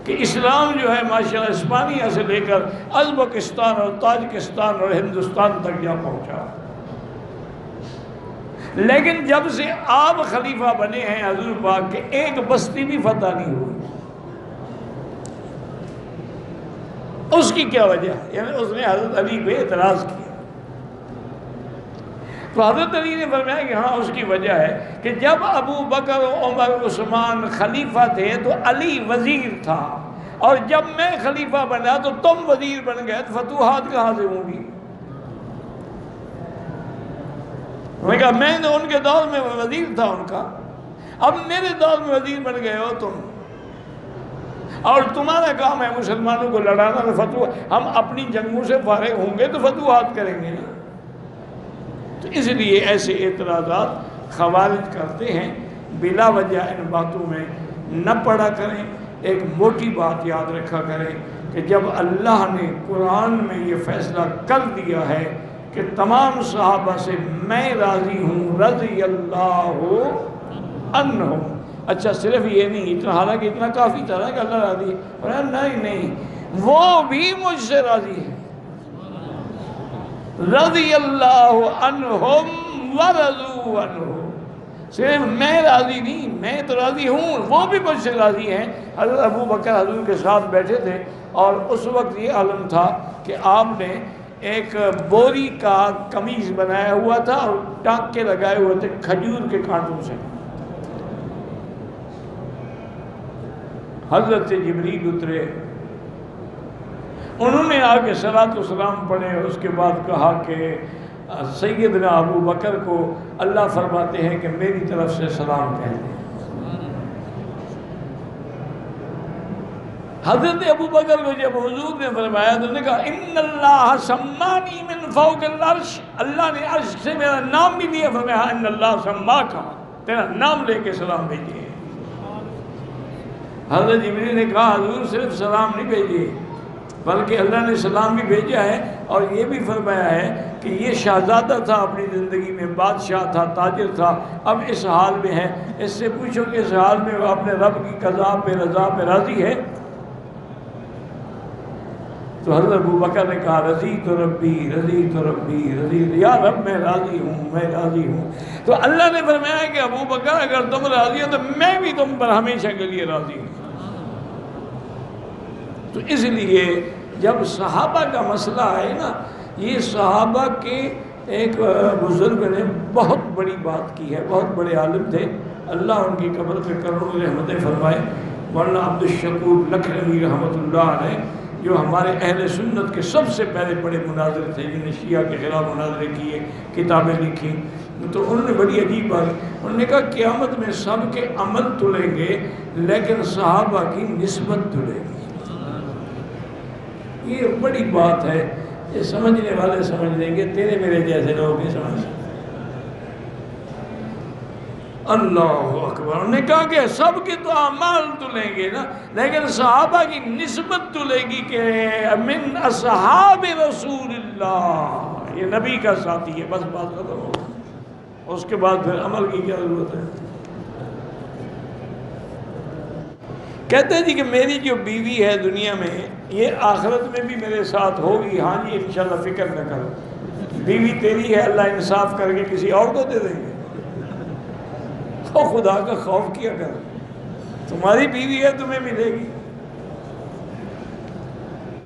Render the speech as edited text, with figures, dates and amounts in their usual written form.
کہ اسلام جو ہے ماشاءاللہ اسپانیہ سے لے کر ازبکستان اور تاجکستان اور ہندوستان تک جا پہنچا، لیکن جب سے آپ خلیفہ بنے ہیں حضور پاک کے، ایک بستی بھی فتح نہیں ہوئی۔ اس کی کیا وجہ ہے؟ یعنی اس نے حضرت علی پہ اعتراض کیا، تو حضرت علی نے فرمایا کہ ہاں اس کی وجہ ہے کہ جب ابو بکر عمر عثمان خلیفہ تھے تو علی وزیر تھا، اور جب میں خلیفہ بنا تو تم وزیر بن گئے، تو فتوحات کہاں سے ہوں گی؟ میں کہا میں نے ان کے دور میں وزیر تھا ان کا، اب میرے دور میں وزیر بن گئے ہو تم، اور تمہارا کام ہے مسلمانوں کو لڑانا، تو فتوح ہم اپنی جنگوں سے فارغ ہوں گے تو فتوحات کریں گے نا۔ تو اس لیے ایسے اعتراضات خوارج کرتے ہیں، بلا وجہ ان باتوں میں نہ پڑا کریں۔ ایک موٹی بات یاد رکھا کریں کہ جب اللہ نے قرآن میں یہ فیصلہ کر دیا ہے کہ تمام صحابہ سے میں راضی ہوں، رضی اللہ عنہم، اچھا صرف یہ نہیں، اتنا حالانکہ اتنا کافی تھا کہ اللہ راضی ہے، نہیں وہ بھی مجھ سے راضی ہے، رضی اللہ عنہم ورضوا عنہ، صرف میں راضی نہیں، میں تو راضی ہوں، وہ بھی مجھ سے راضی ہیں۔ حضرت ابو بکر حضور کے ساتھ بیٹھے تھے، اور اس وقت یہ عالم تھا کہ آپ نے ایک بوری کا قمیض بنایا ہوا تھا اور ٹانکے لگائے ہوئے تھے کھجور کے کانٹوں سے۔ حضرت جبریل اترے، انہوں نے آ کے صلاۃ و سلام پڑھے، اور اس کے بعد کہا کہ سیدنا ابو بکر کو اللہ فرماتے ہیں کہ میری طرف سے سلام کہہ دیں۔ حضرت ابو بکر کو جب حضور نے فرمایا تو انہوں نے کہا ان اللہ سمانی من فوق العرش، اللہ نے عرش سے میرا نام بھی لیا، فرمایا ان اللہ سماکا، تیرا نام لے کے سلام بھیجیے۔ حضرت جبریل نے کہا حضور صرف سلام نہیں بھیجیے، بلکہ اللہ نے سلام بھی بھیجا ہے، اور یہ بھی فرمایا ہے کہ یہ شہزادہ تھا، اپنی زندگی میں بادشاہ تھا، تاجر تھا، اب اس حال میں ہے، اس سے پوچھو کہ اس حال میں وہ اپنے رب کی قضا پہ رضا پہ راضی ہے؟ تو حضرت ابو بکر نے کہا رضی تو ربی، رضی تو ربی، رضی، یا رب میں راضی ہوں، میں راضی ہوں۔ تو اللہ نے فرمایا کہ ابو بکر اگر تم راضی ہو تو میں بھی تم پر ہمیشہ کے لیے راضی ہوں۔ تو اس لیے جب صحابہ کا مسئلہ ہے نا، یہ صحابہ کے ایک بزرگ نے بہت بڑی بات کی ہے، بہت بڑے عالم تھے، اللہ ان کی قبر پہ کروڑوں رحمتیں فرمائے۔ مولانا عبد الشکور لکھنوی رحمۃ اللہ علیہ، جو ہمارے اہل سنت کے سب سے پہلے بڑے مناظر تھے، جنہوں نے شیعہ کے خلاف مناظرے کیے، کتابیں لکھی، تو انہوں نے بڑی عجیب بات، انہوں نے کہا قیامت میں سب کے عمل تلیں گے لیکن صحابہ کی نسبت تلے گی۔ یہ بڑی بات ہے، یہ سمجھنے والے سمجھ لیں گے، تیرے میرے جیسے لوگ نہیں سمجھ سکتے۔ اللہ اکبر، انہوں نے کہا کہ سب کے تو اعمال تلیں گے نا، لیکن صحابہ کی نسبت تلے گی کہ من اصحاب رسول اللہ، یہ نبی کا ساتھی ہے، بس بات ختم ہو، اس کے بعد پھر عمل کی کیا ضرورت ہے؟ کہتے ہیں جی کہ میری جو بیوی ہے دنیا میں، یہ آخرت میں بھی میرے ساتھ ہوگی، ہاں جی انشاءاللہ فکر نہ کرو، بیوی تیری ہے، اللہ انصاف کر کے کسی اور کو دے دیں گے، تو خدا کا خوف کیا کر، تمہاری بیوی ہے تمہیں ملے گی۔